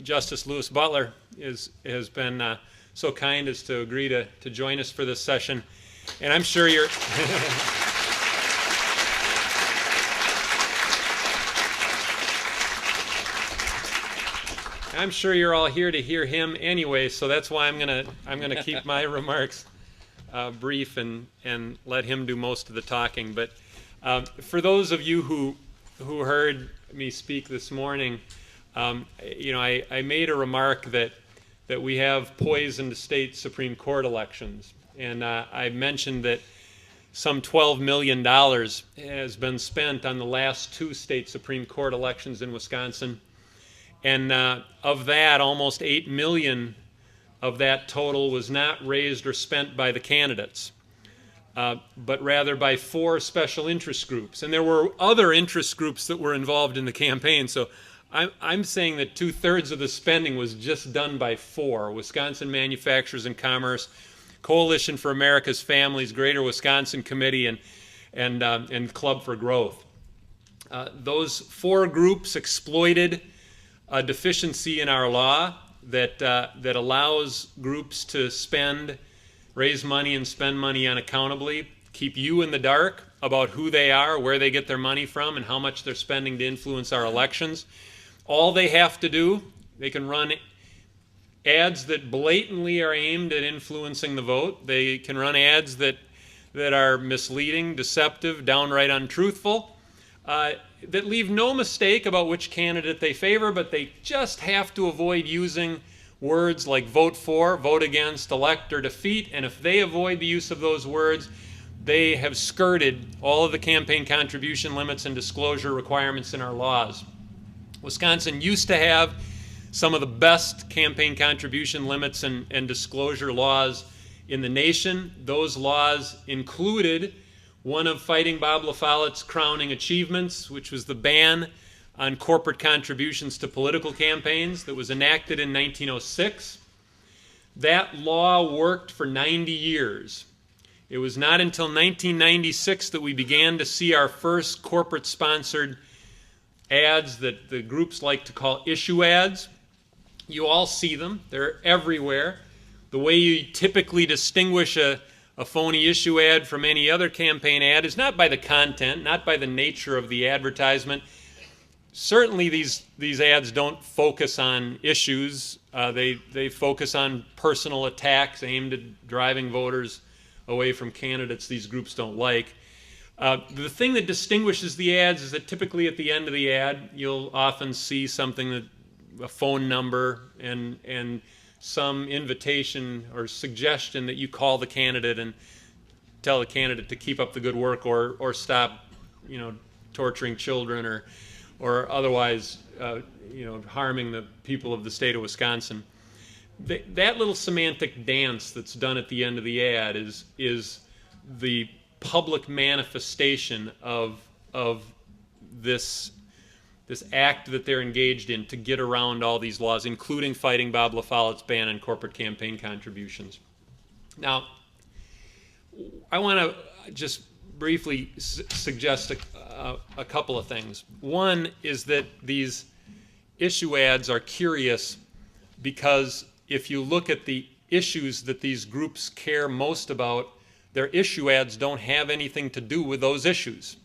Justice Lewis Butler has been so kind as to agree to join us for this session. And I'm sure you're I'm sure you're all here to hear him anyway, so that's why I'm gonna keep my remarks brief and let him do most of the talking. But for those of you who heard me speak this morning, I made a remark that we have poisoned state Supreme Court elections, and I mentioned that some $12 million has been spent on the last two state Supreme Court elections in Wisconsin. And of that, almost $8 million of that total was not raised or spent by the candidates, but rather by 4 special interest groups. And there were other interest groups that were involved in the campaign. So I'm saying that 2/3 of the spending was just done by 4: Wisconsin Manufacturers and Commerce, Coalition for America's Families, Greater Wisconsin Committee, and Club for Growth. Those 4 groups exploited a deficiency in our law that allows groups to raise money and spend money unaccountably, keep you in the dark about who they are, where they get their money from, and how much they're spending to influence our elections. All they have to do, they can run ads that blatantly are aimed at influencing the vote. They can run ads that are misleading, deceptive, downright untruthful, that leave no mistake about which candidate they favor, but they just have to avoid using words like vote for, vote against, elect, or defeat. And if they avoid the use of those words, they have skirted all of the campaign contribution limits and disclosure requirements in our laws. Wisconsin used to have some of the best campaign contribution limits and disclosure laws in the nation. Those laws included one of Fighting Bob LaFollette's crowning achievements, which was the ban on corporate contributions to political campaigns that was enacted in 1906. That law worked for 90 years. It was not until 1996 that we began to see our first corporate-sponsored ads that the groups like to call issue ads. You all see them. They're everywhere. The way you typically distinguish a phony issue ad from any other campaign ad is not by the content, not by the nature of the advertisement. Certainly these ads don't focus on issues. They focus on personal attacks aimed at driving voters away from candidates these groups don't like. The thing that distinguishes the ads is that typically at the end of the ad you'll often see something, a phone number and some invitation or suggestion that you call the candidate and tell the candidate to keep up the good work or stop, torturing children or otherwise, harming the people of the state of Wisconsin. That little semantic dance that's done at the end of the ad is the public manifestation of this act that they're engaged in to get around all these laws, including Fighting Bob LaFollette's ban on corporate campaign contributions. Now, I want to just briefly suggest a couple of things. One is that these issue ads are curious because if you look at the issues that these groups care most about, their issue ads don't have anything to do with those issues.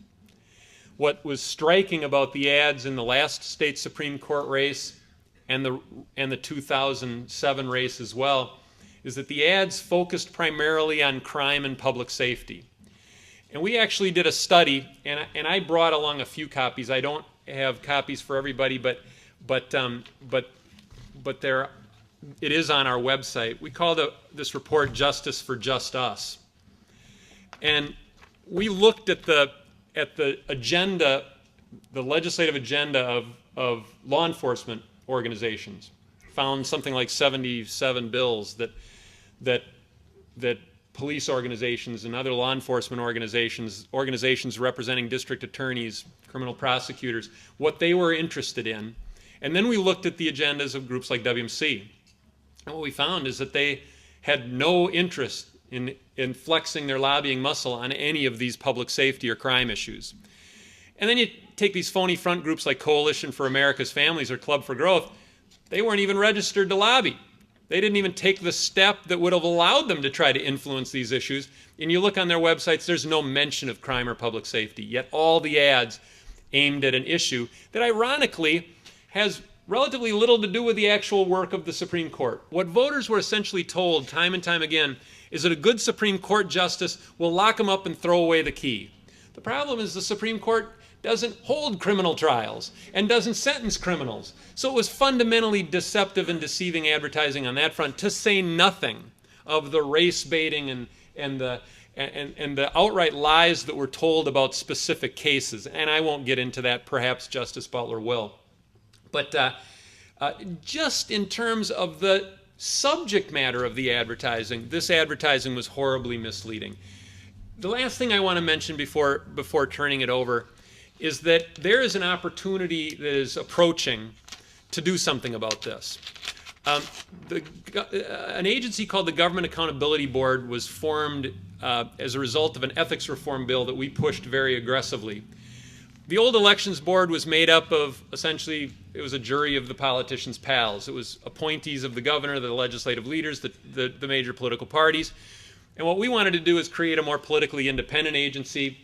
What was striking about the ads in the last state Supreme Court race and the 2007 race as well is that the ads focused primarily on crime and public safety. And we actually did a study, and I brought along a few copies. I don't have copies for everybody, but there it is on our website. We call this report "Justice for Just Us," and we looked at the agenda, the legislative agenda of law enforcement organizations. Found something like 77 bills that police organizations and other law enforcement organizations representing district attorneys, criminal prosecutors, what they were interested in. And then we looked at the agendas of groups like WMC. And what we found is that they had no interest in flexing their lobbying muscle on any of these public safety or crime issues. And then you take these phony front groups like Coalition for America's Families or Club for Growth. They weren't even registered to lobby. They didn't even take the step that would have allowed them to try to influence these issues. And you look on their websites, there's no mention of crime or public safety. Yet all the ads aimed at an issue that ironically has relatively little to do with the actual work of the Supreme Court. What voters were essentially told time and time again is that a good Supreme Court justice will lock them up and throw away the key. The problem is the Supreme Court doesn't hold criminal trials and doesn't sentence criminals. So it was fundamentally deceptive and deceiving advertising on that front, to say nothing of the race baiting and the outright lies that were told about specific cases. And I won't get into that. Perhaps Justice Butler will. But just in terms of the subject matter of the advertising, this advertising was horribly misleading. The last thing I want to mention before turning it over is that there is an opportunity that is approaching to do something about this. An agency called the Government Accountability Board was formed as a result of an ethics reform bill that we pushed very aggressively. The old elections board was made up of, essentially, it was a jury of the politicians' pals. It was appointees of the governor, the legislative leaders, the major political parties. And what we wanted to do is create a more politically independent agency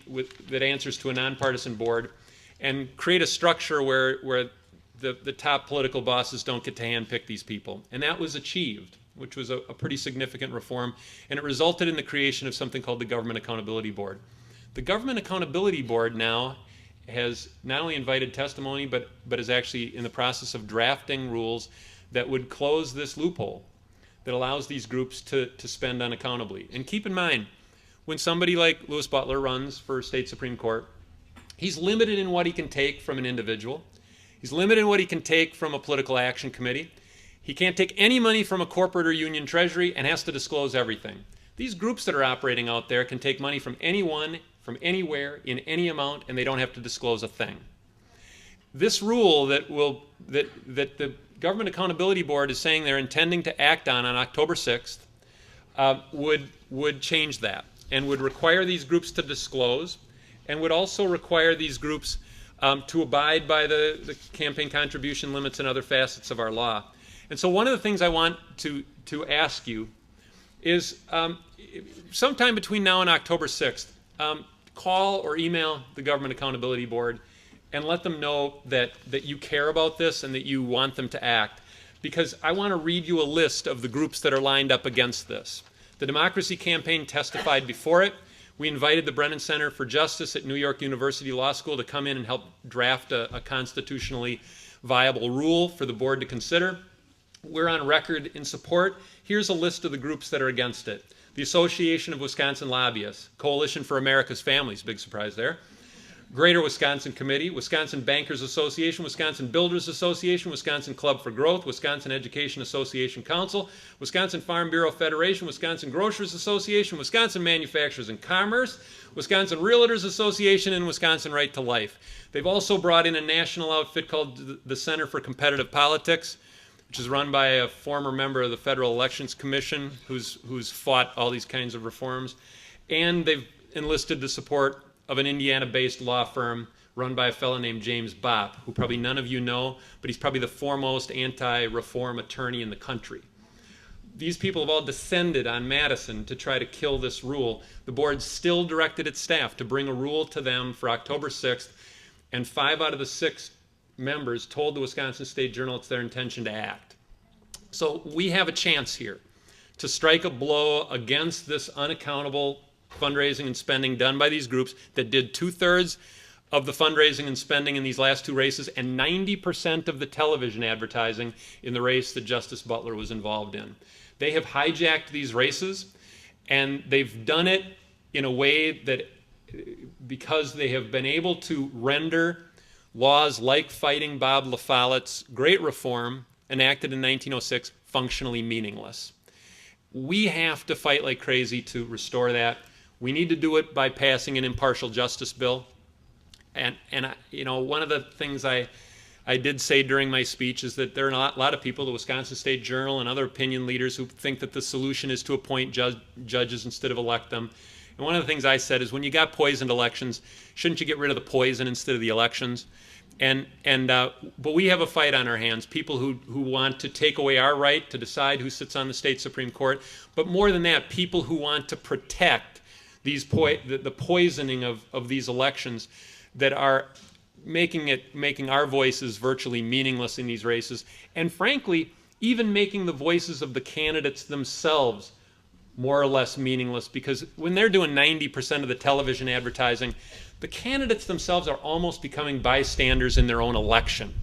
that answers to a nonpartisan board, and create a structure where the top political bosses don't get to handpick these people. And that was achieved, which was a pretty significant reform, and it resulted in the creation of something called the Government Accountability Board. The Government Accountability Board now has not only invited testimony, but is actually in the process of drafting rules that would close this loophole that allows these groups to spend unaccountably. And keep in mind, when somebody like Louis Butler runs for state Supreme Court, he's limited in what he can take from an individual. He's limited in what he can take from a political action committee. He can't take any money from a corporate or union treasury and has to disclose everything. These groups that are operating out there can take money from anyone, from anywhere, in any amount, and they don't have to disclose a thing. This rule that the Government Accountability Board is saying they're intending to act on October 6th would change that, and would require these groups to disclose, and would also require these groups to abide by the campaign contribution limits and other facets of our law. And so one of the things I want to ask you is sometime between now and October 6th, call or email the Government Accountability Board and let them know that you care about this and that you want them to act. Because I want to read you a list of the groups that are lined up against this. The Democracy Campaign testified before it. We invited the Brennan Center for Justice at New York University Law School to come in and help draft a constitutionally viable rule for the board to consider. We're on record in support. Here's a list of the groups that are against it. The Association of Wisconsin Lobbyists, Coalition for America's Families, big surprise there, Greater Wisconsin Committee, Wisconsin Bankers Association, Wisconsin Builders Association, Wisconsin Club for Growth, Wisconsin Education Association Council, Wisconsin Farm Bureau Federation, Wisconsin Grocers Association, Wisconsin Manufacturers and Commerce, Wisconsin Realtors Association, and Wisconsin Right to Life. They've also brought in a national outfit called the Center for Competitive Politics, which is run by a former member of the Federal Elections Commission who's fought all these kinds of reforms. And they've enlisted the support of an Indiana-based law firm run by a fellow named James Bopp, who probably none of you know, but he's probably the foremost anti-reform attorney in the country. These people have all descended on Madison to try to kill this rule. The board still directed its staff to bring a rule to them for October 6th, and 5 out of the 6 members told the Wisconsin State Journal it's their intention to act. So we have a chance here to strike a blow against this unaccountable fundraising and spending done by these groups that did 2/3 of the fundraising and spending in these last 2 races and 90% of the television advertising in the race that Justice Butler was involved in. They have hijacked these races, and they've done it in a way that, because they have been able to render laws like Fighting Bob La Follett's great reform enacted in 1906 functionally meaningless. We have to fight like crazy to restore that. We need to do it by passing an impartial justice bill. And you know, one of the things I did say during my speech is that there are a lot of people, the Wisconsin State Journal and other opinion leaders, who think that the solution is to appoint judges instead of elect them. And one of the things I said is, when you got poisoned elections, shouldn't you get rid of the poison instead of the elections? But we have a fight on our hands. People who want to take away our right to decide who sits on the state Supreme Court. But more than that, people who want to protect the poisoning of these elections that are making our voices virtually meaningless in these races, and frankly, even making the voices of the candidates themselves more or less meaningless, because when they're doing 90% of the television advertising, the candidates themselves are almost becoming bystanders in their own election.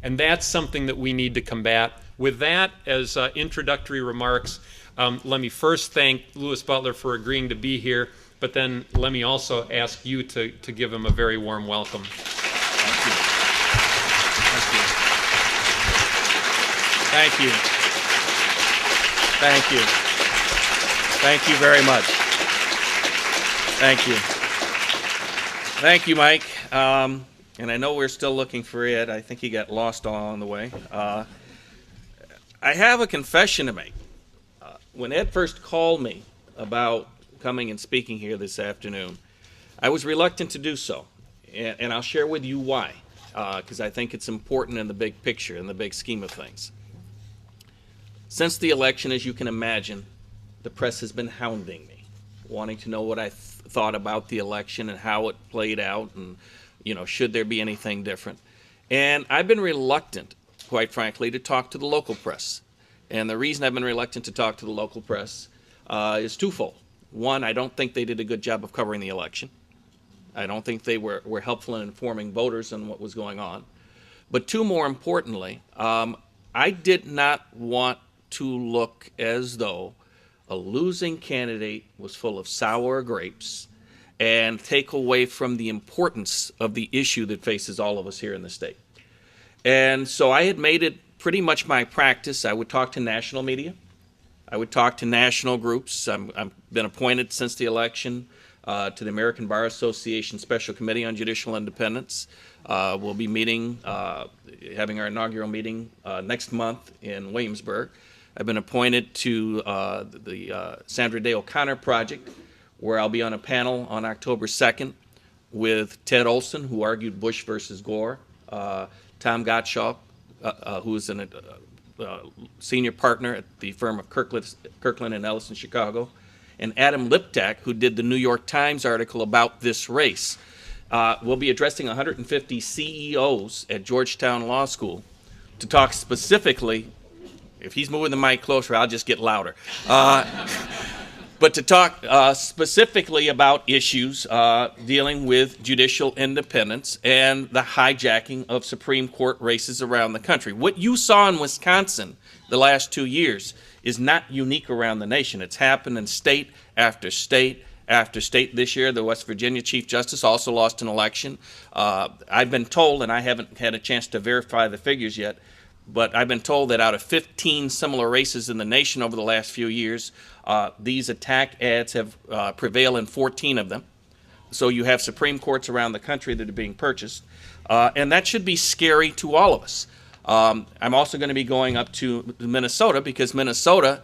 And that's something that we need to combat. With that as introductory remarks, let me first thank Louis Butler for agreeing to be here, but then let me also ask you to give him a very warm welcome. Thank you. Thank you. Thank you very much. Thank you. Thank you, Mike. And I know we're still looking for Ed. I think he got lost along the way. I have a confession to make. When Ed first called me about coming and speaking here this afternoon, I was reluctant to do so. And I'll share with you why, because I think it's important in the big picture, in the big scheme of things. Since the election, as you can imagine, the press has been hounding me, wanting to know what I thought about the election and how it played out, and should there be anything different. And I've been reluctant, quite frankly, to talk to the local press. And the reason I've been reluctant to talk to the local press is twofold. One, I don't think they did a good job of covering the election. I don't think they were helpful in informing voters on what was going on. But two, more importantly, I did not want to look as though a losing candidate was full of sour grapes and take away from the importance of the issue that faces all of us here in the state. And so I had made it pretty much my practice. I would talk to national media. I would talk to national groups. I've been appointed since the election to the American Bar Association Special Committee on Judicial Independence. We'll be meeting, having our inaugural meeting next month in Williamsburg. I've been appointed to the Sandra Day O'Connor Project, where I'll be on a panel on October 2nd with Ted Olson, who argued Bush versus Gore, Tom Gottschalk, who is a senior partner at the firm of Kirkland and Ellis in Chicago, and Adam Liptak, who did the New York Times article about this race. We'll be addressing 150 CEOs at Georgetown Law School to talk specifically. If he's moving the mic closer, I'll just get louder. But to talk specifically about issues dealing with judicial independence and the hijacking of Supreme Court races around the country. What you saw in Wisconsin the last 2 years is not unique around the nation. It's happened in state after state after state. This year, the West Virginia Chief Justice also lost an election. I've been told, and I haven't had a chance to verify the figures yet, but I've been told that out of 15 similar races in the nation over the last few years, these attack ads have prevailed in 14 of them. So you have Supreme Courts around the country that are being purchased. And that should be scary to all of us. I'm also going to be going up to Minnesota because Minnesota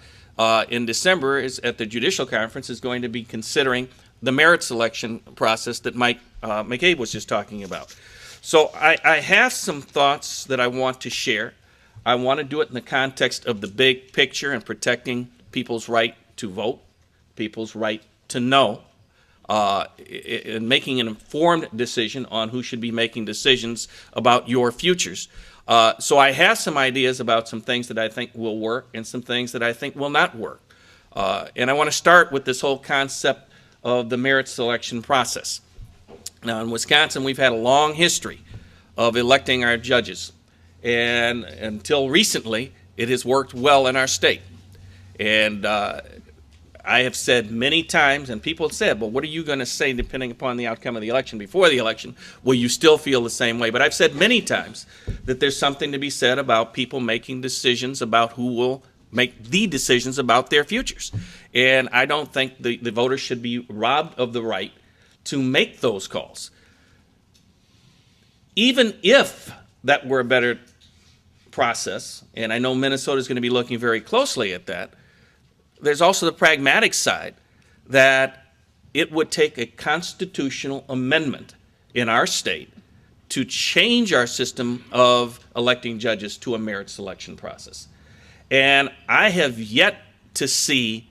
in December is at the Judicial Conference is going to be considering the merit selection process that Mike McCabe was just talking about. So I have some thoughts that I want to share. I want to do it in the context of the big picture and protecting people's right to vote, people's right to know, and making an informed decision on who should be making decisions about your futures. So I have some ideas about some things that I think will work and some things that I think will not work. And I want to start with this whole concept of the merit selection process. Now, in Wisconsin, we've had a long history of electing our judges. And until recently, it has worked well in our state. And I have said many times, and people have said, well, what are you going to say depending upon the outcome of the election before the election? Will you still feel the same way? But I've said many times that there's something to be said about people making decisions about who will make the decisions about their futures. And I don't think the voters should be robbed of the right to make those calls. Even if that were a better process, and I know Minnesota is going to be looking very closely at that, there's also the pragmatic side that it would take a constitutional amendment in our state to change our system of electing judges to a merit selection process. And I have yet to see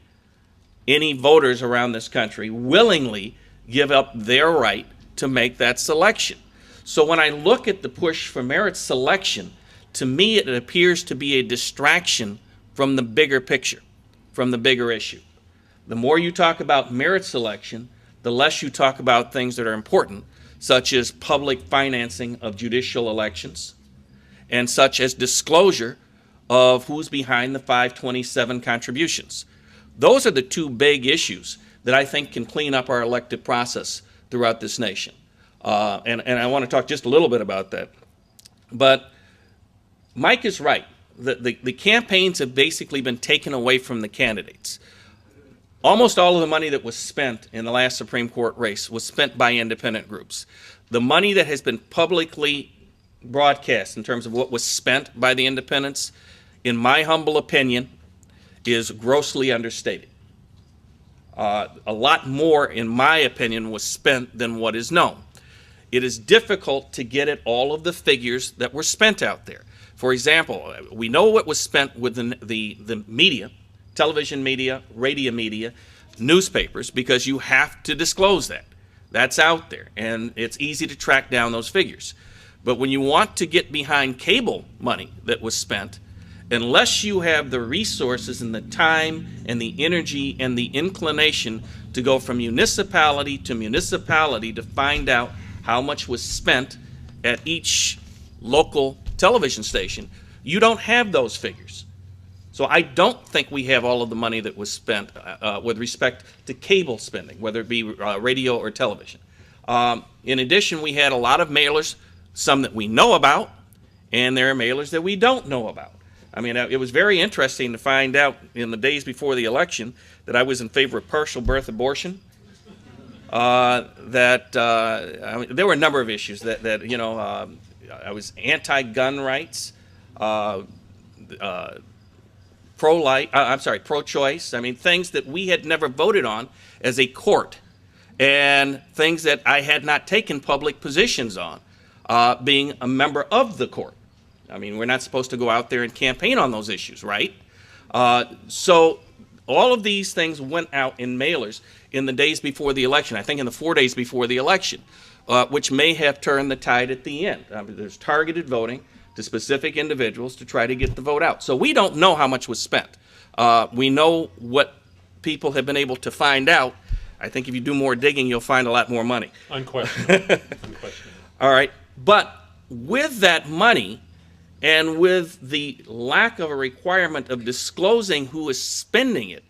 any voters around this country willingly give up their right to make that selection. So when I look at the push for merit selection, to me it appears to be a distraction from the bigger picture, from the bigger issue. The more you talk about merit selection, the less you talk about things that are important, such as public financing of judicial elections, and such as disclosure of who's behind the 527 contributions. Those are the two big issues that I think can clean up our elective process throughout this nation. And I want to talk just a little bit about that. But Mike is right. The campaigns have basically been taken away from the candidates. Almost all of the money that was spent in the last Supreme Court race was spent by independent groups. The money that has been publicly broadcast in terms of what was spent by the independents, in my humble opinion, is grossly understated. A lot more, in my opinion, was spent than what is known. It is difficult to get at all of the figures that were spent out there. For example, we know what was spent within the media, television media, radio media, newspapers, because you have to disclose that. That's out there, and it's easy to track down those figures. But when you want to get behind cable money that was spent, unless you have the resources and the time and the energy and the inclination to go from municipality to municipality to find out how much was spent at each local television station, you don't have those figures. So I don't think we have all of the money that was spent with respect to cable spending, whether it be radio or television. In addition, we had a lot of mailers, some that we know about, and there are mailers that we don't know about. I mean, it was very interesting to find out in the days before the election that I was in favor of partial birth abortion. I mean, there were a number of issues that I was anti-gun rights, pro-choice. I mean, things that we had never voted on as a court, and things that I had not taken public positions on, being a member of the court. I mean, we're not supposed to go out there and campaign on those issues, right? So all of these things went out in mailers in the days before the election, I think in the 4 days before the election, which may have turned the tide at the end. There's targeted voting to specific individuals to try to get the vote out. So we don't know how much was spent. We know what people have been able to find out. I think if you do more digging, you'll find a lot more money. Unquestionable. Unquestionable. All right. But with that money, and with the lack of a requirement of disclosing who is spending it,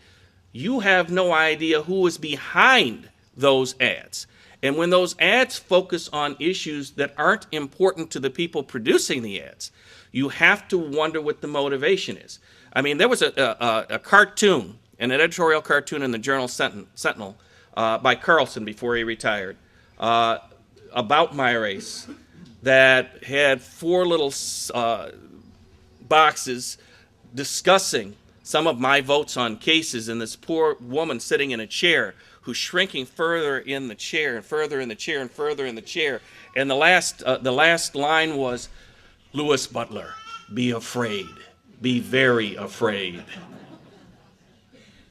you have no idea who is behind those ads. And when those ads focus on issues that aren't important to the people producing the ads, you have to wonder what the motivation is. I mean, there was a cartoon, an editorial cartoon in the Journal Sentinel by Carlson before he retired about my race, that had four little boxes discussing some of my votes on cases, and this poor woman sitting in a chair who's shrinking further in the chair and further in the chair and further in the chair. And the last line was, "Louis Butler, be afraid, be very afraid."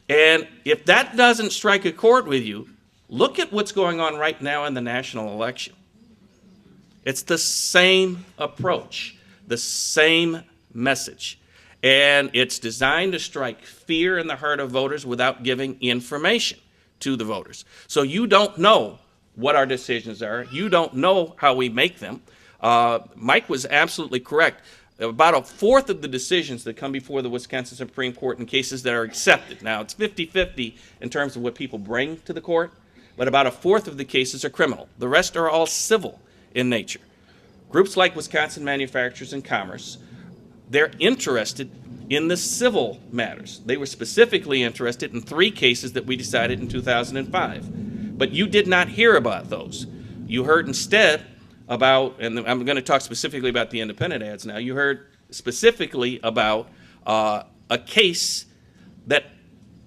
And if that doesn't strike a chord with you, look at what's going on right now in the national election. It's the same approach, the same message. And it's designed to strike fear in the heart of voters without giving information to the voters. So you don't know what our decisions are. You don't know how we make them. Mike was absolutely correct. About a fourth of the decisions that come before the Wisconsin Supreme Court in cases that are accepted. Now, it's 50-50 in terms of what people bring to the court, but about a fourth of the cases are criminal. The rest are all civil in nature. Groups like Wisconsin Manufacturers and Commerce, they're interested in the civil matters. They were specifically interested in 3 cases that we decided in 2005. But you did not hear about those. You heard instead about, and I'm going to talk specifically about the independent ads now, you heard specifically about a case that,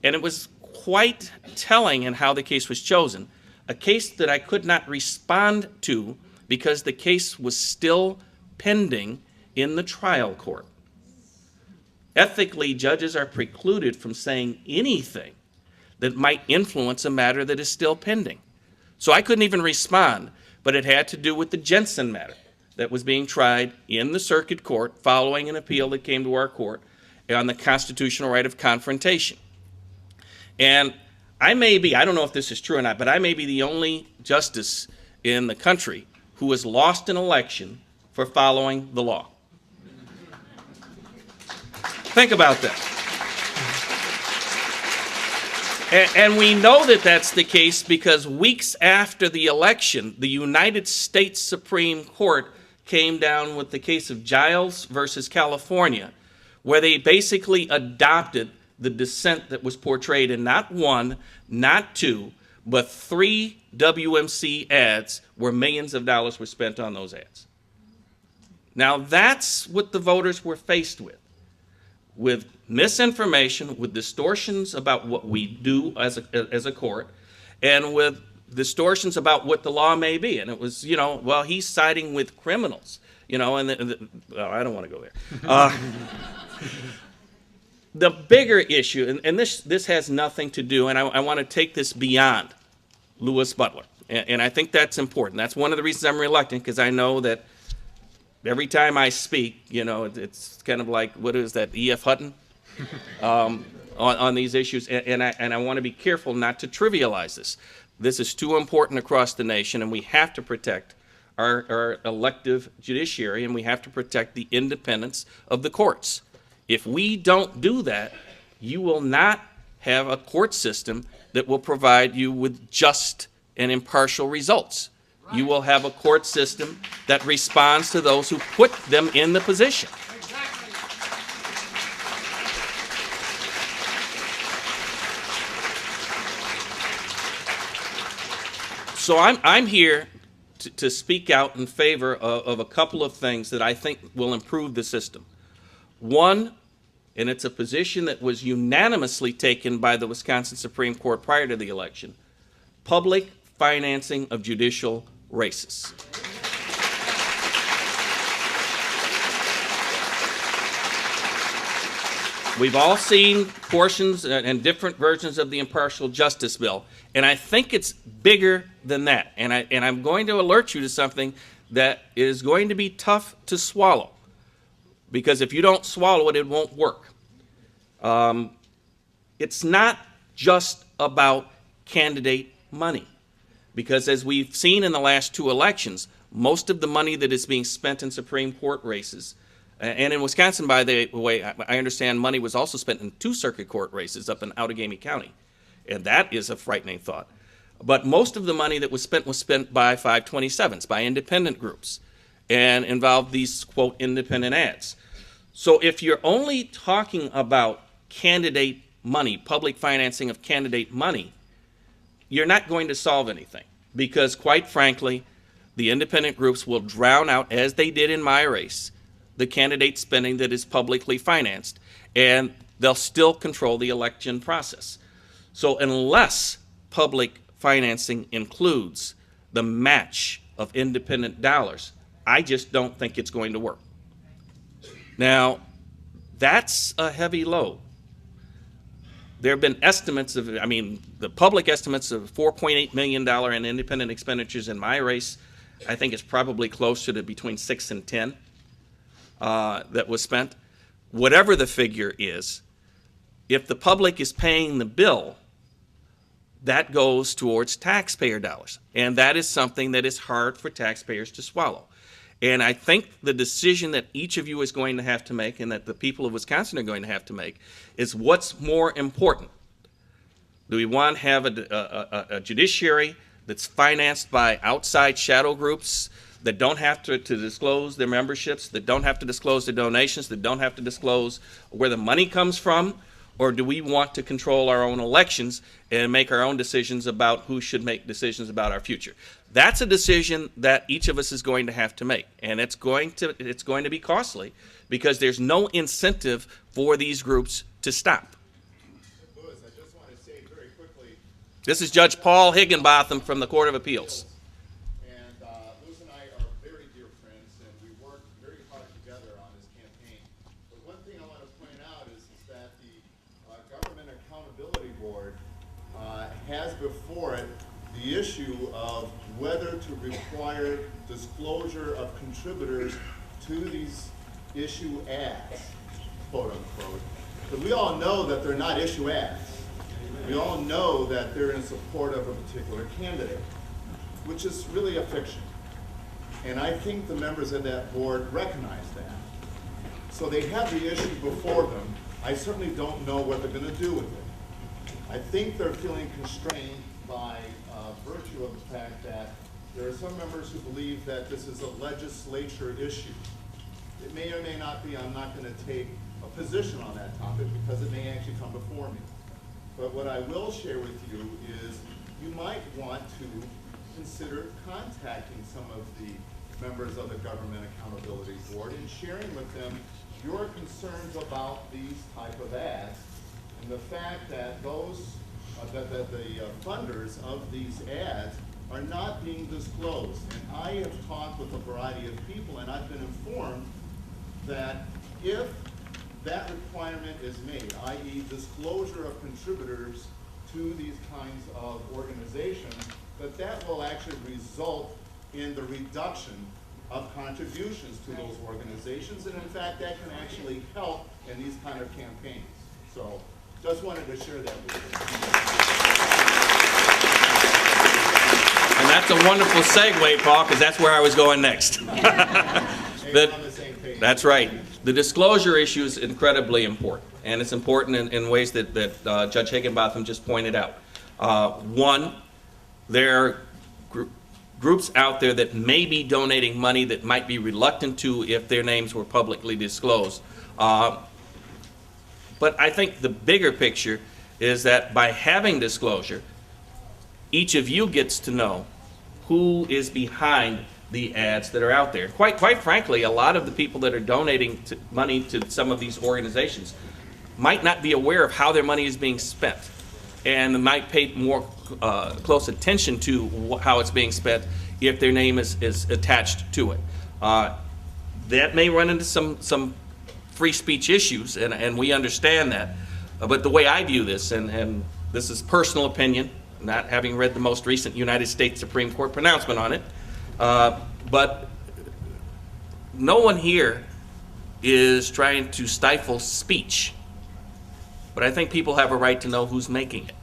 and it was quite telling in how the case was chosen, a case that I could not respond to because the case was still pending in the trial court. Ethically, judges are precluded from saying anything that might influence a matter that is still pending. So I couldn't even respond, but it had to do with the Jensen matter that was being tried in the circuit court following an appeal that came to our court on the constitutional right of confrontation. And I don't know if this is true or not, but I may be the only justice in the country who has lost an election for following the law. Think about that. And we know that that's the case because weeks after the election, the United States Supreme Court came down with the case of Giles versus California, where they basically adopted the dissent that was portrayed in not one, not two, but 3 WMC ads where millions of dollars were spent on those ads. Now that's what the voters were faced with misinformation, with distortions about what we do as a court, and with distortions about what the law may be. And it was, well, he's siding with criminals, and I don't want to go there. The bigger issue, and this has nothing to do, and I want to take this beyond Louis Butler, and I think that's important. That's one of the reasons I'm reluctant, because I know that every time I speak, it's kind of like, what is that, E.F. Hutton, on these issues, and I want to be careful not to trivialize this. This is too important across the nation, and we have to protect our elective judiciary, and we have to protect the independence of the courts. If we don't do that, you will not have a court system that will provide you with just and impartial results. You will have a court system that responds to those who put them in the position. So I'm here to speak out in favor of a couple of things that I think will improve the system. One, and it's a position that was unanimously taken by the Wisconsin Supreme Court prior to the election, public financing of judicial races. We've all seen portions and different versions of the impartial justice bill, and I think it's bigger than that. And I'm going to alert you to something that is going to be tough to swallow, because if you don't swallow it, it won't work. It's not just about candidate money, because as we've seen in the last 2 elections, most of the money that is being spent in Supreme Court races, and in Wisconsin, by the way, I understand money was also spent in 2 circuit court races up in Outagamie County, and that is a frightening thought. But most of the money that was spent by 527s, by independent groups, and involved these, quote, independent ads. So if you're only talking about candidate money, public financing of candidate money, you're not going to solve anything, because quite frankly, the independent groups will drown out, as they did in my race, the candidate spending that is publicly financed, and they'll still control the election process. So unless public financing includes the match of independent dollars, I just don't think it's going to work. Now, that's a heavy load. There have been estimates the public estimates of $4.8 million in independent expenditures in my race. I think it's probably closer to between 6 and 10 that was spent. Whatever the figure is, if the public is paying the bill, that goes towards taxpayer dollars. And that is something that is hard for taxpayers to swallow. And I think the decision that each of you is going to have to make, and that the people of Wisconsin are going to have to make, is what's more important. Do we want to have a judiciary that's financed by outside shadow groups that don't have to disclose their memberships, that don't have to disclose their donations, that don't have to disclose where the money comes from? Or do we want to control our own elections and make our own decisions about who should make decisions about our future? That's a decision that each of us is going to have to make, and it's going to be costly, because there's no incentive for these groups to stop. Louis, I just want to say very quickly. This is Judge Paul Higginbotham from the Court of Appeals. And Louis and I are Board has before it the issue of whether to require disclosure of contributors to these issue ads, quote unquote. But we all know that they're not issue ads. We all know that they're in support of a particular candidate, which is really a fiction. And I think the members of that board recognize that. So they have the issue before them. I certainly don't know what they're going to do with it. I think they're feeling constrained by virtue of the fact that there are some members who believe that this is a legislature issue. It may or may not be. I'm not going to take a position on that topic because it may actually come before me. But what I will share with you is you might want to consider contacting some of the members of the Government Accountability Board and sharing with them your concerns about these type of ads and the fact that those that the funders of these ads are not being disclosed. And I have talked with a variety of people, and I've been informed that if that requirement is made, i.e. disclosure of contributors to these kinds of organizations, that will actually result in the reduction of contributions to those organizations, and in fact that can actually help in these kind of campaigns. So just wanted to share that with you. And that's a wonderful segue, Paul, because that's where I was going next. Hey, on the same page. That's right. The disclosure issue is incredibly important, and it's important in ways that Judge Higginbotham just pointed out. One, there are groups out there that may be donating money that might be reluctant to if their names were publicly disclosed. But I think the bigger picture is that by having disclosure, each of you gets to know who is behind the ads that are out there. Quite frankly, a lot of the people that are donating money to some of these organizations might not be aware of how their money is being spent, and might pay more close attention to how it's being spent if their name is attached to it. That may run into some free speech issues, and we understand that. But the way I view this, and this is personal opinion, not having read the most recent United States Supreme Court pronouncement on it, but no one here is trying to stifle speech. But I think people have a right to know who's making it.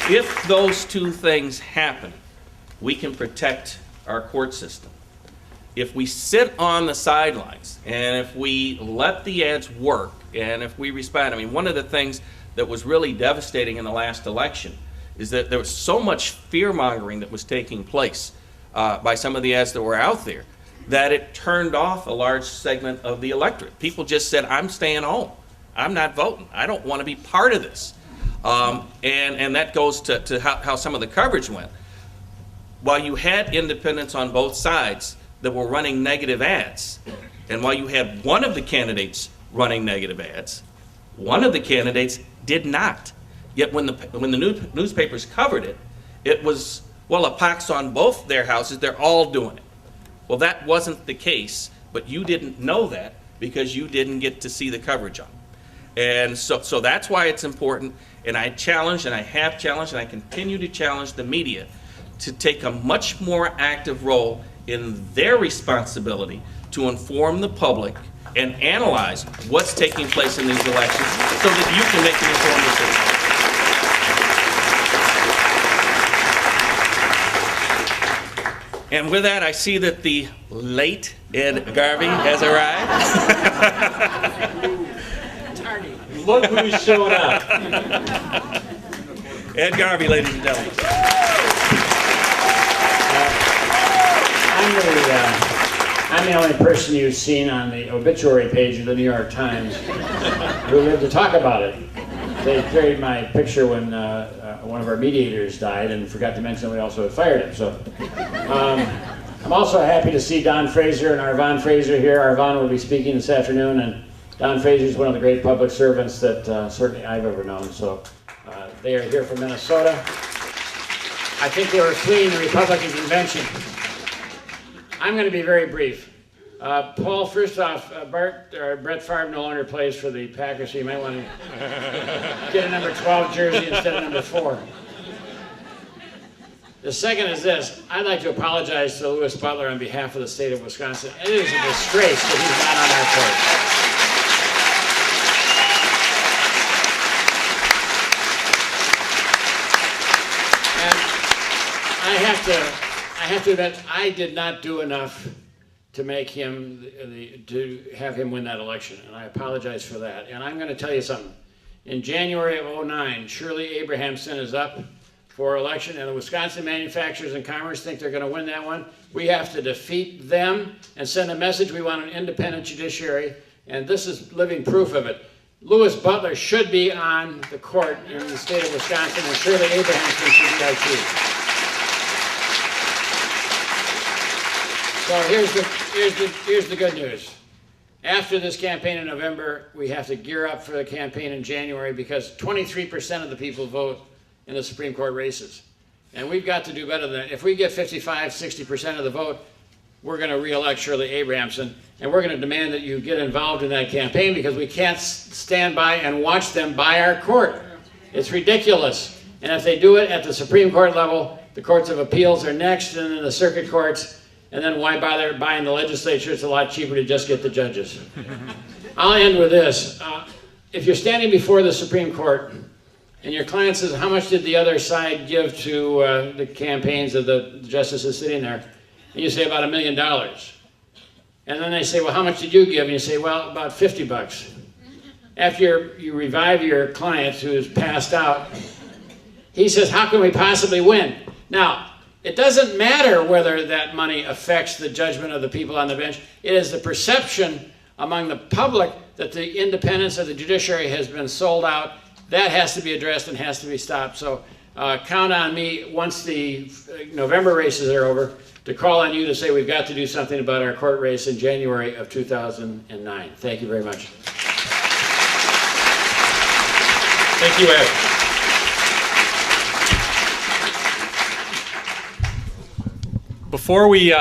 If those two things happen, we can protect our court system. If we sit on the sidelines and if we let the ads work and if we respond, I mean, one of the things that was really devastating in the last election is that there was so much fear-mongering that was taking place by some of the ads that were out there that it turned off a large segment of the electorate. People just said, I'm staying home. I'm not voting. I don't want to be part of this. And that goes to how some of the coverage went. While you had independents on both sides that were running negative ads, and while you had one of the candidates running negative ads, one of the candidates did not. Yet when the newspapers covered it, it was, well, a pox on both their houses, they're all doing it. Well, that wasn't the case, but you didn't know that because you didn't get to see the coverage on it. And so that's why it's important, and I challenge, and I have challenged, and I continue to challenge the media to take a much more active role in their responsibility to inform the public and analyze what's taking place in these elections so that you can make an informed decision. And with that, I see that the late Ed Garvey has arrived. Look who's showed up. Ed Garvey, ladies and gentlemen. I'm the only person you've seen on the obituary page of the New York Times who lived to talk about it. They carried my picture when one of our mediators died, and forgot to mention we also had fired him. So I'm also happy to see Don Fraser and Arvon Fraser here. Arvon will be speaking this afternoon, and Don Fraser is one of the great public servants that certainly I've ever known. So they are here from Minnesota. I think they were fleeing the Republican convention. I'm going to be very brief. Paul, first off, Brett Favre no longer plays for the Packers, so you might want to get a number 12 jersey instead of number 4. The second is this. I'd like to apologize to Louis Butler on behalf of the state of Wisconsin. It is a disgrace that he's not on our court. And I have to admit, I did not do enough to make him, to have him win that election, and I apologize for that. And I'm going to tell you something. In January of '09, Shirley Abrahamson is up for election, and the Wisconsin Manufacturers and Commerce think they're going to win that one. We have to defeat them and send a message we want an independent judiciary, and this is living proof of it. Louis Butler should be on the court in the state of Wisconsin, and Shirley Abrahamson should be our chief. So here's the good news. After this campaign in November, we have to gear up for the campaign in January because 23% of the people vote in the Supreme Court races. And we've got to do better than that. If we get 55, 60% of the vote, we're going to re-elect Shirley Abrahamson, and we're going to demand that you get involved in that campaign because we can't stand by and watch them buy our court. It's ridiculous. And if they do it at the Supreme Court level, the courts of appeals are next, and then the circuit courts, and then why bother buying the legislature? It's a lot cheaper to just get the judges. I'll end with this. If you're standing before the Supreme Court, and your client says, how much did the other side give to the campaigns of the justices sitting there? And you say, about $1 million. And then they say, well, how much did you give? And you say, well, about $50. After you revive your client who is passed out, he says, how can we possibly win? Now, it doesn't matter whether that money affects the judgment of the people on the bench. It is the perception among the public that the independence of the judiciary has been sold out. That has to be addressed and has to be stopped. So count on me once the November races are over to call on you to say we've got to do something about our court race in January of 2009. Thank you very much. Thank you, Ed. Before we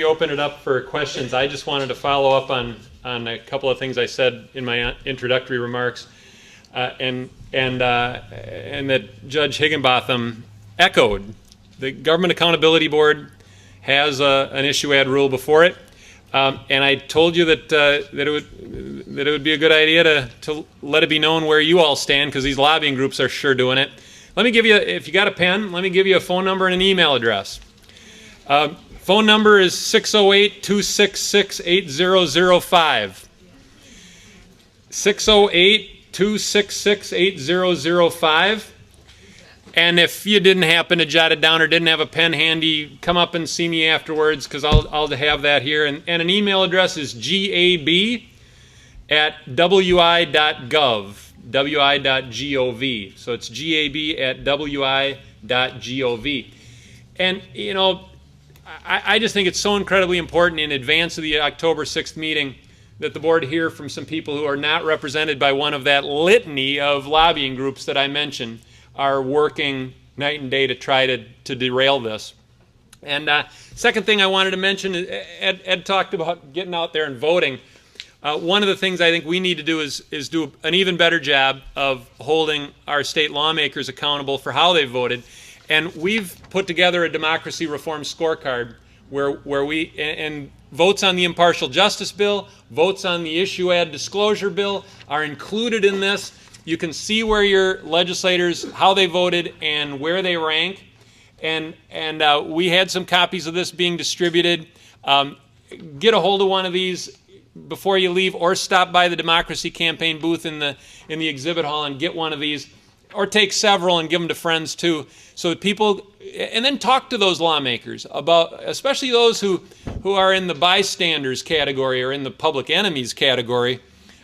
open it up for questions, I just wanted to follow up on a couple of things I said in my introductory remarks. And that Judge Higginbotham echoed. The Government Accountability Board has an issue ad rule before it, and I told you that it would be a good idea to let it be known where you all stand because these lobbying groups are sure doing it. Let me give you, if you got a pen, let me give you a phone number and an email address. Phone number is 608-266-8005. 608-266-8005. And if you didn't happen to jot it down or didn't have a pen handy, come up and see me afterwards because I'll have that here. And an email address is gab@wi.gov, wi.gov. So it's gab@wi.gov. And, you know, I just think it's so incredibly important in advance of the October 6th meeting that the board hear from some people who are not represented by one of that litany of lobbying groups that I mentioned are working night and day to try to derail this. And second thing I wanted to mention, Ed talked about getting out there and voting. One of the things I think we need to do is do an even better job of holding our state lawmakers accountable for how they voted. And we've put together a democracy reform scorecard where we, and votes on the impartial justice bill, votes on the issue ad disclosure bill are included in this. You can see where your legislators, how they voted and where they rank. And we had some copies of this being distributed. Get a hold of one of these before you leave, or stop by the Democracy Campaign booth in the exhibit hall and get one of these, or take several and give them to friends too, so that people, and then talk to those lawmakers about, especially those who are in the bystanders category or in the public enemies category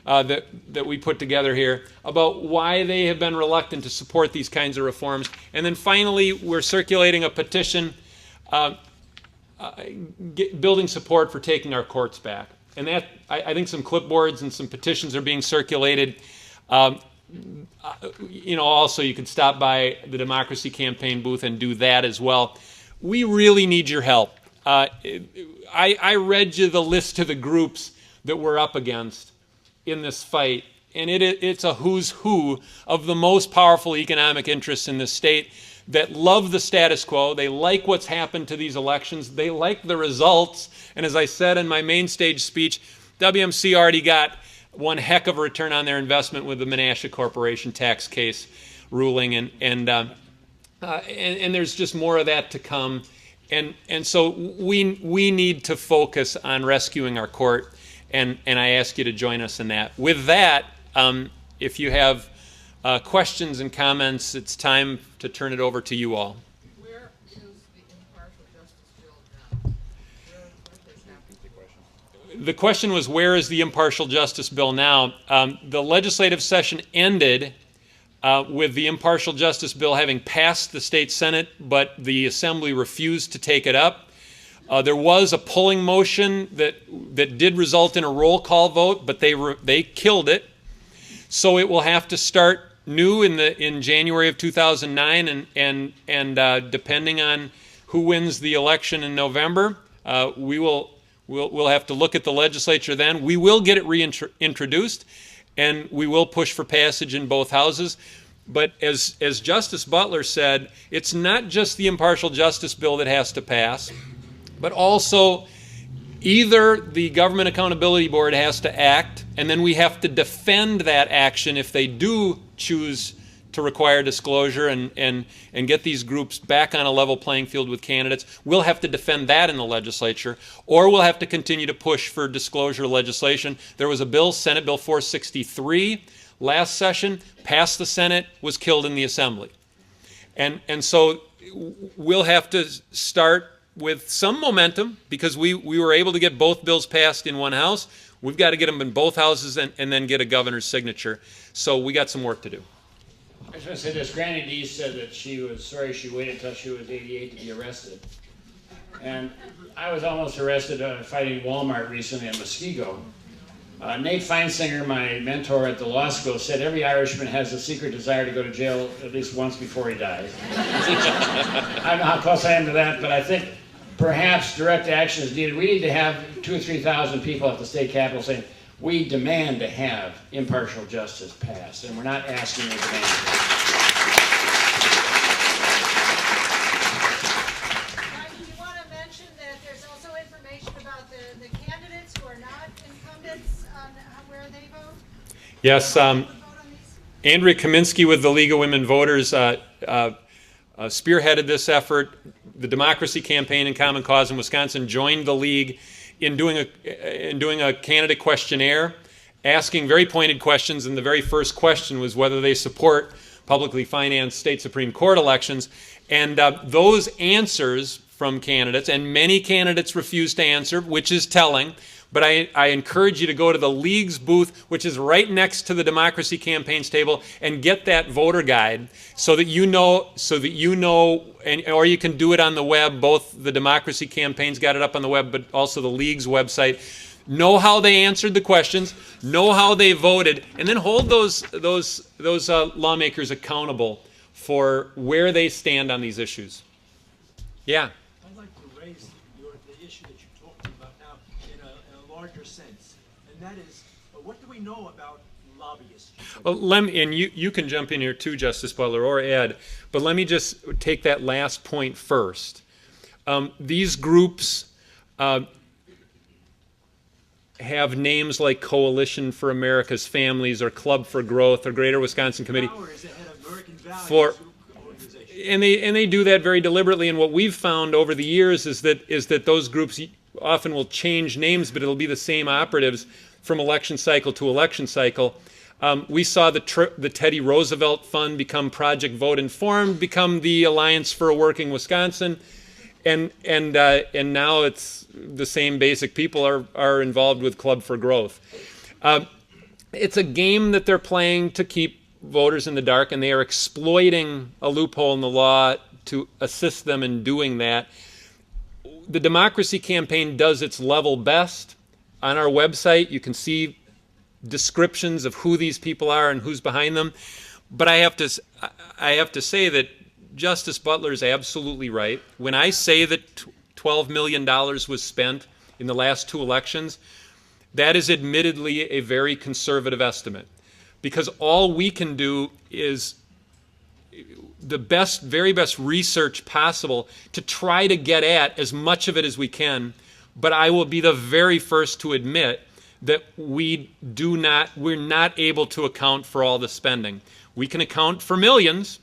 that we put together here, about why they have been reluctant to support these kinds of reforms. And then finally, we're circulating a petition building support for taking our courts back. And that, I think some clipboards and some petitions are being circulated. You know, also you could stop by the Democracy Campaign booth and do that as well. We really need your help. I read you the list of the groups that we're up against in this fight, and it's a who's who of the most powerful economic interests in this state that love the status quo. They like what's happened to these elections. They like the results. And as I said in my main stage speech, WMC already got one heck of a return on their investment with the Menasha Corporation tax case ruling, and there's just more of that to come. And so we need to focus on rescuing our court, and I ask you to join us in that. With that, if you have questions and comments, it's time to turn it over to you all. Where is the impartial justice bill now? What has happened? The question was, where is the impartial justice bill now? The legislative session ended with the impartial justice bill having passed the state Senate, but the Assembly refused to take it up. There was a pulling motion that did result in a roll call vote, but they killed it. So it will have to start new in January of 2009, and depending on who wins the election in November, we'll have to look at the legislature then. We will get it reintroduced, and we will push for passage in both houses. But as Justice Butler said, it's not just the impartial justice bill that has to pass, but also either the Government Accountability Board has to act, and then we have to defend that action if they do choose to require disclosure and get these groups back on a level playing field with candidates. We'll have to defend that in the legislature, or we'll have to continue to push for disclosure legislation. There was a bill, Senate Bill 463, last session, passed the Senate, was killed in the Assembly. And so we'll have to start with some momentum, because we were able to get both bills passed in one house. We've got to get them in both houses and then get a governor's signature. So we got some work to do. I just want to say this. Granny Dee said that she was sorry she waited until she was 88 to be arrested. And I was almost arrested fighting Walmart recently in Muskego. Nate Feinsinger, my mentor at the law school, said every Irishman has a secret desire to go to jail at least once before he dies. I don't know how close I am to that, but I think perhaps direct action is needed. We need to have 2,000 or 3,000 people at the state capitol saying, we demand to have impartial justice passed, and we're not asking, we're demanding. Do you want to mention that there's also information about the candidates who are not incumbents on where they vote? Yes, Vote on these? Andrea Kaminsky with the League of Women Voters spearheaded this effort. The Democracy Campaign and Common Cause in Wisconsin joined the League in doing a candidate questionnaire, asking very pointed questions, and the very first question was whether they support publicly financed state Supreme Court elections. And those answers from candidates, and many candidates refused to answer, which is telling, but I encourage you to go to the League's booth, which is right next to the Democracy Campaign's table, and get that voter guide so that you know, or you can do it on the web. Both the Democracy Campaign's got it up on the web, but also the League's website. Know how they answered the questions, know how they voted, and then hold those lawmakers accountable for where they stand on these issues. Yeah. I'd like to raise the issue that you're talking about now in a larger sense, and that is, what do we know about lobbyists? Well, and you can jump in here too, Justice Butler, or Ed, but let me just take that last point first. These groups have names like Coalition for America's Families or Club for Growth or Greater Wisconsin Committee. And they do that very deliberately, and what we've found over the years is that those groups often will change names, but it'll be the same operatives from election cycle to election cycle. We saw the Teddy Roosevelt Fund become Project Vote Informed, become the Alliance for a Working Wisconsin, and now it's the same basic people are involved with Club for Growth. It's a game that they're playing to keep voters in the dark, and they are exploiting a loophole in the law to assist them in doing that. The Democracy Campaign does its level best. On our website, you can see descriptions of who these people are and who's behind them. But I have to say that Justice Butler is absolutely right. When I say that $12 million was spent in the last 2 elections, that is admittedly a very conservative estimate, because all we can do is the very best research possible to try to get at as much of it as we can. But I will be the very first to admit that we're not able to account for all the spending. We can account for millions.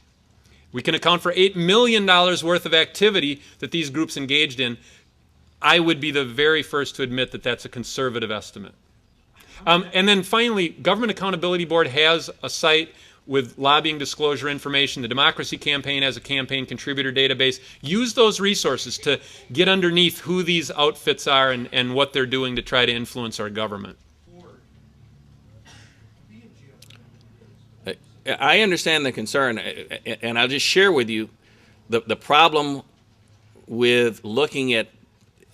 We can account for $8 million worth of activity that these groups engaged in. I would be the very first to admit that that's a conservative estimate. And then finally, Government Accountability Board has a site with lobbying disclosure information. The Democracy Campaign has a campaign contributor database. Use those resources to get underneath who these outfits are and what they're doing to try to influence our government. I understand the concern, and I'll just share with you the problem with looking at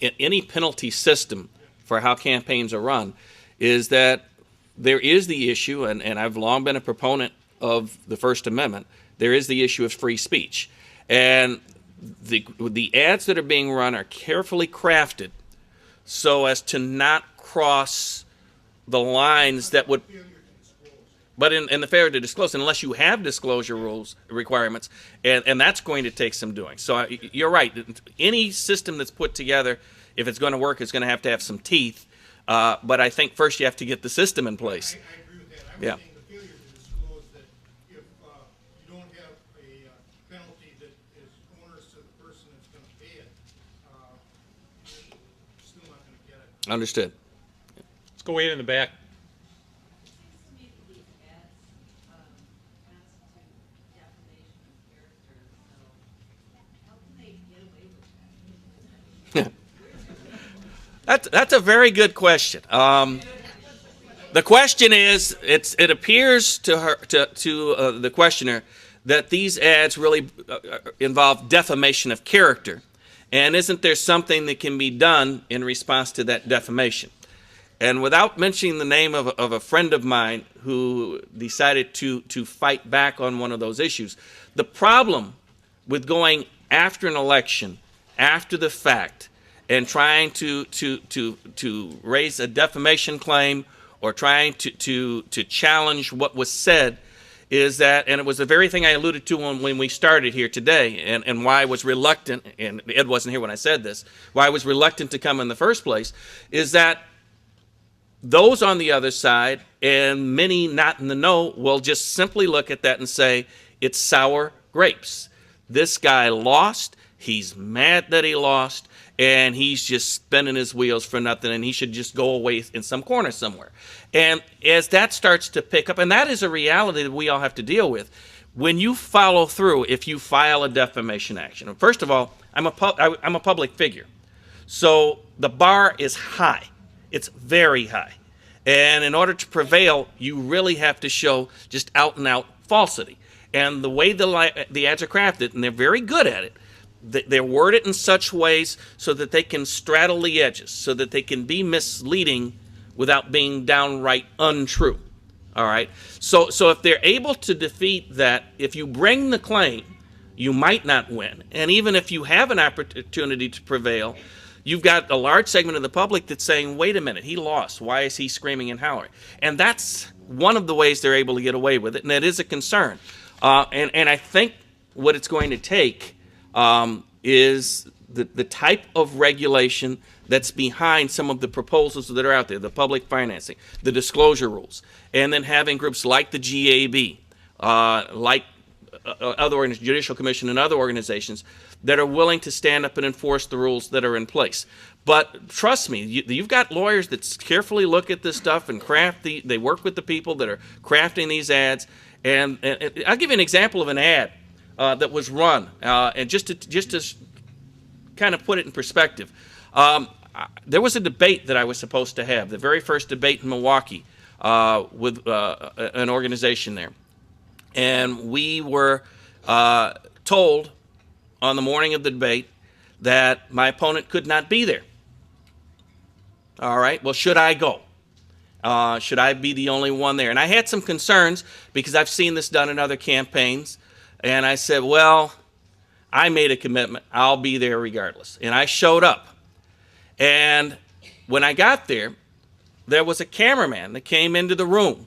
any penalty system for how campaigns are run is that there is the issue, and I've long been a proponent of the First Amendment, there is the issue of free speech. And the ads that are being run are carefully crafted so as to not cross the lines that would... But in the failure to disclose, unless you have disclosure rules, requirements, and that's going to take some doing. So you're right. Any system that's put together, if it's going to work, it's going to have some teeth. But I think first you have to get the system in place. I agree with that. I was Yeah. saying the failure to disclose that if you don't have a penalty that is onerous to the person that's going to pay it, you're still not going to get it. Understood. Let's go wait in the back. That's a very good question. The question is, it appears to the questioner that these ads really involve defamation of character, and isn't there something that can be done in response to that defamation? And without mentioning the name of a friend of mine who decided to fight back on one of those issues, the problem with going after an election after the fact and trying to raise a defamation claim or trying to challenge what was said is that, and it was the very thing I alluded to when we started here today, and why I was reluctant, and Ed wasn't here when I said this, why I was reluctant to come in the first place, is that those on the other side, and many not in the know, will just simply look at that and say, it's sour grapes. This guy lost, he's mad that he lost, and he's just spinning his wheels for nothing, and he should just go away in some corner somewhere. And as that starts to pick up, and that is a reality that we all have to deal with, when you follow through, if you file a defamation action, first of all, I'm a public figure, so the bar is high. It's very high. And in order to prevail, you really have to show just out-and-out falsity. And the way the ads are crafted, and they're very good at it, they're worded in such ways so that they can straddle the edges, so that they can be misleading without being downright untrue. All right? So if they're able to defeat that, if you bring the claim, you might not win. And even if you have an opportunity to prevail, you've got a large segment of the public that's saying, wait a minute, he lost. Why is he screaming and hollering? And that's one of the ways they're able to get away with it, and it is a concern. And I think what it's going to take is the type of regulation that's behind some of the proposals that are out there, the public financing, the disclosure rules, and then having groups like the GAB, like other Judicial Commission and other organizations that are willing to stand up and enforce the rules that are in place. But trust me, you've got lawyers that carefully look at this stuff and they work with the people that are crafting these ads. And I'll give you an example of an ad that was run, and just to kind of put it in perspective. There was a debate that I was supposed to have, the very first debate in Milwaukee with an organization there. And we were told on the morning of the debate that my opponent could not be there. All right, well, should I go? Should I be the only one there? And I had some concerns because I've seen this done in other campaigns. And I said, well, I made a commitment. I'll be there regardless. And I showed up. And when I got there, there was a cameraman that came into the room,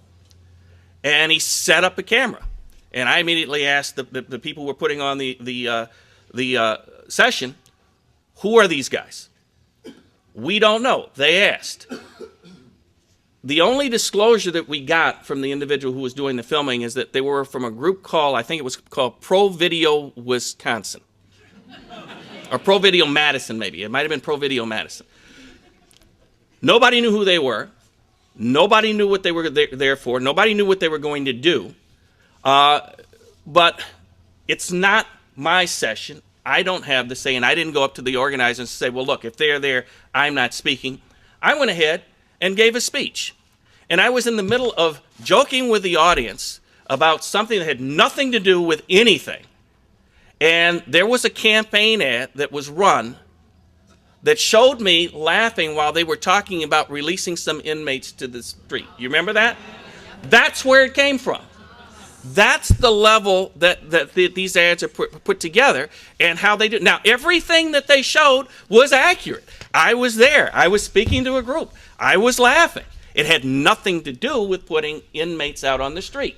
and he set up a camera. And I immediately asked the people who were putting on the session, who are these guys? We don't know. They asked. The only disclosure that we got from the individual who was doing the filming is that they were from a group called, I think it was called Pro Video Wisconsin. Or Pro Video Madison, maybe. It might have been Pro Video Madison. Nobody knew who they were. Nobody knew what they were there for. Nobody knew what they were going to do. But it's not my session. I don't have the say, and I didn't go up to the organizers and say, well, look, if they're there, I'm not speaking. I went ahead and gave a speech. And I was in the middle of joking with the audience about something that had nothing to do with anything. And there was a campaign ad that was run that showed me laughing while they were talking about releasing some inmates to the street. You remember that? That's where it came from. That's the level that these ads are put together and how they do. Now, everything that they showed was accurate. I was there. I was speaking to a group. I was laughing. It had nothing to do with putting inmates out on the street.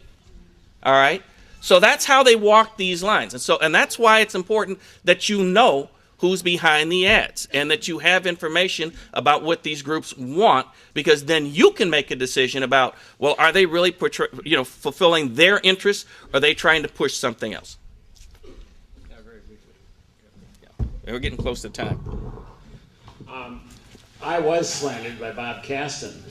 All right? So that's how they walk these lines. And that's why it's important that you know who's behind the ads and that you have information about what these groups want, because then you can make a decision about, well, are they really fulfilling their interests, or are they trying to push something else? Yeah, we're getting close to time. I was slandered by Bob Kasten,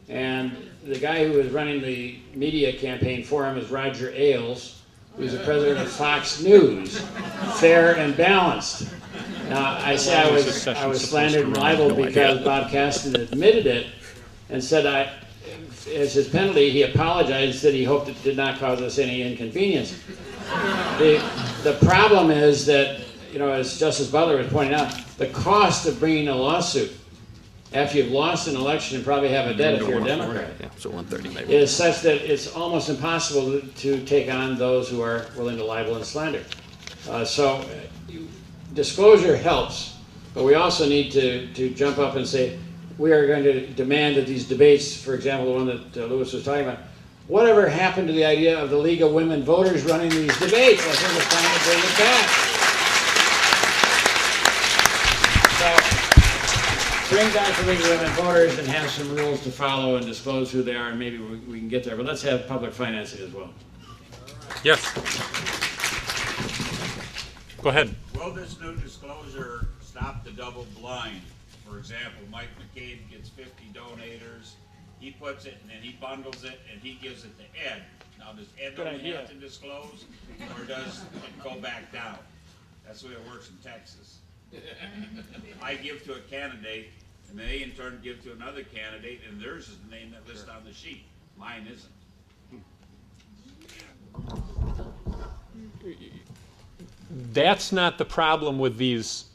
and the guy who was running the media campaign for him is Roger Ailes, who's the president of Fox News, fair and balanced. Now, I say I was slandered and libeled because Bob Kasten admitted it and said as his penalty, he apologized that he hoped it did not cause us any inconvenience. The problem is that, as Justice Butler was pointing out, the cost of bringing a lawsuit after you've lost an election and probably have a debt if you're a Democrat, so 1:30 maybe, is such that it's almost impossible to take on those who are willing to libel and slander. Disclosure helps, but we also need to jump up and say, we are going to demand that these debates, for example, the one that Lewis was talking about, whatever happened to the idea of the League of Women Voters running these debates? I think it's time to bring it back. Bring back the League of Women Voters and have some rules to follow and disclose who they are, and maybe we can get there. But let's have public financing as well. Yes. Go ahead. Will this new disclosure stop the double blind? For example, Mike McCabe gets 50 donators, he puts it and then he bundles it and he gives it to Ed. Now, does Ed only have to disclose, or does it go back down? That's the way it works in Texas. I give to a candidate, and they in turn give to another candidate, and theirs is the name that lists on the sheet. Mine isn't. That's not the problem with these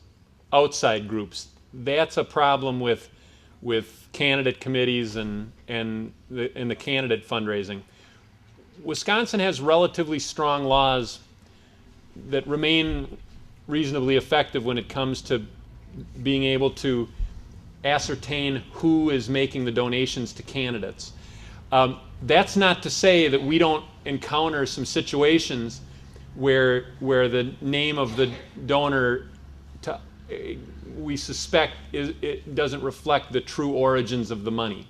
outside groups. That's a problem with candidate committees and the candidate fundraising. Wisconsin has relatively strong laws that remain reasonably effective when it comes to being able to ascertain who is making the donations to candidates. That's not to say that we don't encounter some situations where the name of the donor we suspect it doesn't reflect the true origins of the money.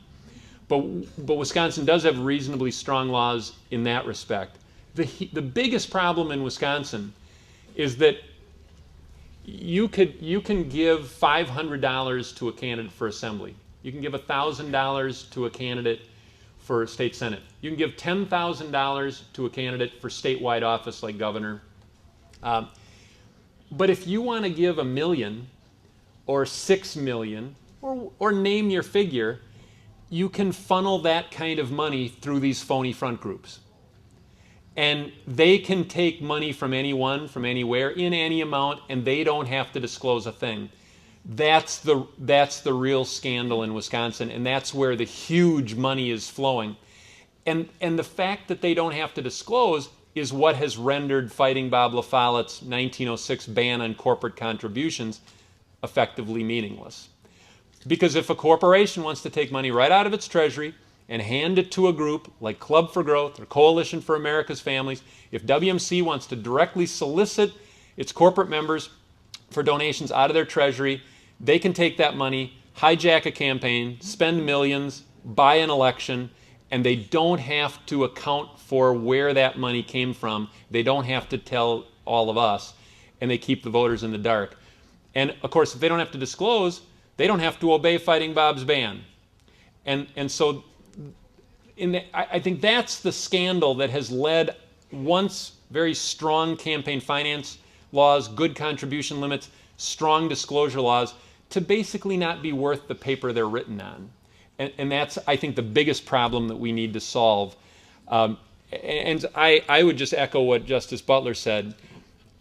But Wisconsin does have reasonably strong laws in that respect. The biggest problem in Wisconsin is that you can give $500 to a candidate for assembly. You can give $1,000 to a candidate for state senate. You can give $10,000 to a candidate for statewide office like governor. But if you want to give $1 million or $6 million or name your figure, you can funnel that kind of money through these phony front groups. And they can take money from anyone, from anywhere, in any amount, and they don't have to disclose a thing. That's the real scandal in Wisconsin, and that's where the huge money is flowing. And the fact that they don't have to disclose is what has rendered Fighting Bob LaFollette's 1906 ban on corporate contributions effectively meaningless. Because if a corporation wants to take money right out of its treasury and hand it to a group like Club for Growth or Coalition for America's Families, if WMC wants to directly solicit its corporate members for donations out of their treasury, they can take that money, hijack a campaign, spend millions, buy an election, and they don't have to account for where that money came from. They don't have to tell all of us, and they keep the voters in the dark. And of course, if they don't have to disclose, they don't have to obey Fighting Bob's ban. And so I think that's the scandal that has led once very strong campaign finance laws, good contribution limits, strong disclosure laws, to basically not be worth the paper they're written on. And that's, I think, the biggest problem that we need to solve. And I would just echo what Justice Butler said.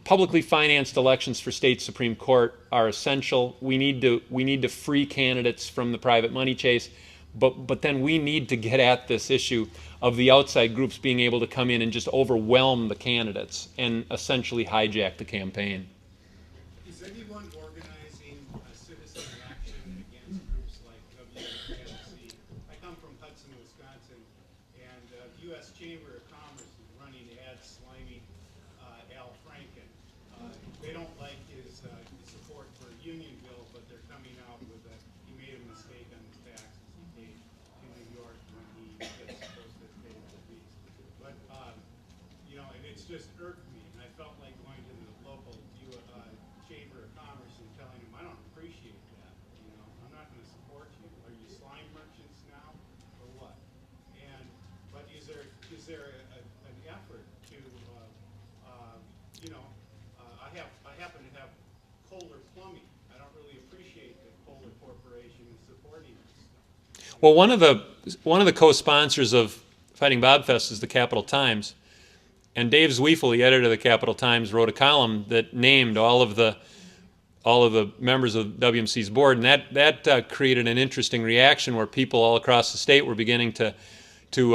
Publicly financed elections for state Supreme Court are essential. We need to free candidates from the private money chase, but then we need to get at this issue of the outside groups being able to come in and just overwhelm the candidates and essentially hijack the campaign. Is anyone organizing a citizen action against groups like WMC? I come from Hudson, Wisconsin, and the U.S. Chamber of Commerce is running ads sliming Al Franken. They don't like his support for a union bill, but they're coming out with he made a mistake on his taxes he paid to New York when he gets supposed to pay the fees. But, and it's just irked me, and I felt like going to the local Chamber of Commerce and telling them, I don't appreciate that, I'm not going to support you. Are you slime merchants now, or what? But is there an effort to, I happen to have Kohler Plumbing. I don't really appreciate that Kohler Corporation is supporting this. Well, one of the co-sponsors of Fighting Bob Fest is the Capital Times, and Dave Zwiefel, the editor of the Capital Times, wrote a column that named all of the members of WMC's board, and that created an interesting reaction where people all across the state were beginning to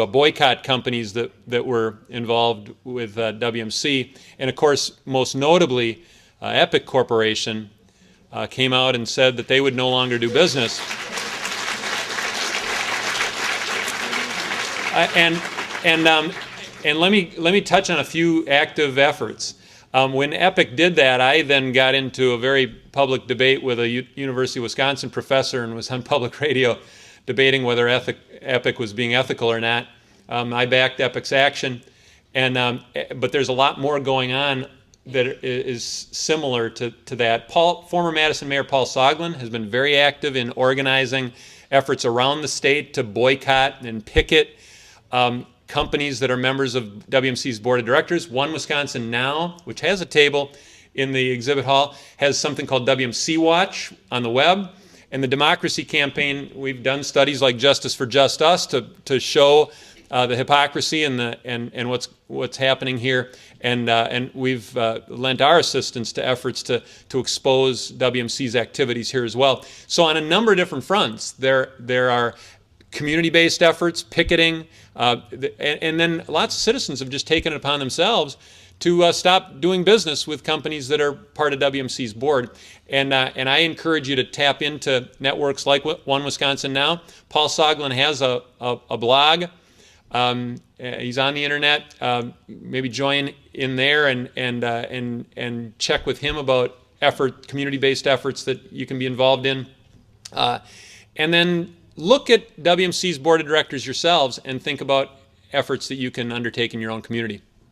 boycott companies that were involved with WMC, and of course, most notably, Epic Corporation came out and said that they would no longer do business. And let me touch on a few active efforts. When Epic did that, I then got into a very public debate with a University of Wisconsin professor and was on public radio debating whether Epic was being ethical or not. I backed Epic's action, but there's a lot more going on that is similar to that. Former Madison Mayor Paul Soglin has been very active in organizing efforts around the state to boycott and picket companies that are members of WMC's board of directors. One Wisconsin Now, which has a table in the exhibit hall, has something called WMC Watch on the web. And the Democracy Campaign, we've done studies like Justice for Just Us to show the hypocrisy and what's happening here. And we've lent our assistance to efforts to expose WMC's activities here as well. So on a number of different fronts, there are community-based efforts, picketing, and then lots of citizens have just taken it upon themselves to stop doing business with companies that are part of WMC's board. And I encourage you to tap into networks like One Wisconsin Now. Paul Soglin has a blog. He's on the internet. Maybe join in there and check with him about community-based efforts that you can be involved in. And then look at WMC's board of directors yourselves and think about efforts that you can undertake in your own community.